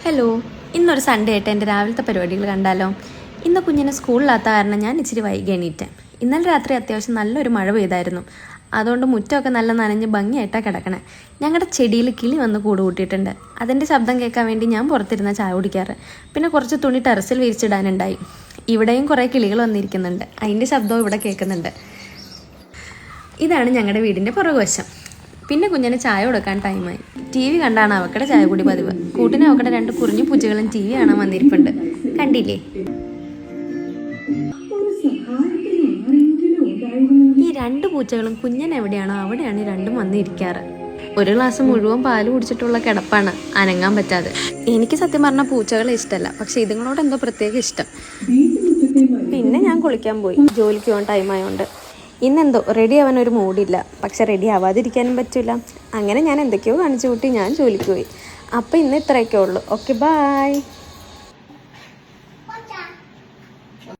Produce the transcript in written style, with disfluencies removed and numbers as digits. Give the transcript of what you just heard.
Hello, ഇന്നൊരു Sunday ആയിട്ട് എൻ്റെ രാവിലത്തെ പരിപാടികൾ കണ്ടാലോ. ഇന്ന് കുഞ്ഞിനെ സ്കൂളിലാത്ത കാരണം ഞാൻ ഇച്ചിരി വൈകി എണീറ്റേ. ഇന്നലെ രാത്രി അത്യാവശ്യം നല്ലൊരു മഴ പെയ്തായിരുന്നു. അതുകൊണ്ട് മുറ്റമൊക്കെ നല്ല നനഞ്ഞ് ഭംഗിയായിട്ടാണ് കിടക്കണേ. ഞങ്ങളുടെ ചെടിയിൽ കിളി വന്ന് കൂട് കൂട്ടിയിട്ടുണ്ട്. അതിൻ്റെ ശബ്ദം കേൾക്കാൻ വേണ്ടി ഞാൻ പുറത്തിരുന്ന ചായ കുടിക്കാറ്. പിന്നെ കുറച്ച് തുണി ടെറസിൽ വിരിച്ചിടാനുണ്ടായി. ഇവിടെയും കുറേ കിളികൾ വന്നിരിക്കുന്നുണ്ട്. അതിൻ്റെ ശബ്ദവും ഇവിടെ കേൾക്കുന്നുണ്ട്. ഇതാണ് ഞങ്ങളുടെ വീടിൻ്റെ പുറകുവശം. പിന്നെ കുഞ്ഞിന് ചായ കൊടുക്കാൻ ടൈമായി. ടി വി കണ്ടാണ് അവക്കടെ ചായ കൂടി പതിവ്. കൂട്ടിന് അവക്കടെ 2 കുറിഞ്ഞു പൂച്ചകളും ടി വി കാണാൻ വന്നിരിപ്പുണ്ട്. കണ്ടില്ലേ? ഈ 2 പൂച്ചകളും കുഞ്ഞൻ എവിടെയാണോ അവിടെയാണ് ഈ 2ഉം വന്നിരിക്കാറ്. ഒരു ഗ്ലാസ് മുഴുവൻ പാല് കുടിച്ചിട്ടുള്ള കിടപ്പാണ്, അനങ്ങാൻ പറ്റാതെ. എനിക്ക് സത്യം പറഞ്ഞാൽ പൂച്ചകളെ ഇഷ്ടമല്ല, പക്ഷെ ഇതുങ്ങളോട് എന്തോ പ്രത്യേക ഇഷ്ടം. പിന്നെ ഞാൻ കുളിക്കാൻ പോയി, ജോലിക്ക് പോകാൻ ടൈമായോണ്ട്. ഇന്നെന്തോ റെഡി ആവാൻ ഒരു മൂഡില്ല, പക്ഷെ റെഡി ആവാതിരിക്കാനും പറ്റില്ല. അങ്ങനെ ഞാൻ എന്തൊക്കെയോ കാണിച്ചു കൂട്ടി ഞാൻ ജോലിക്ക് പോയി. അപ്പോൾ ഇന്ന് ഇത്രയൊക്കെ ഉള്ളൂ. Okay, bye.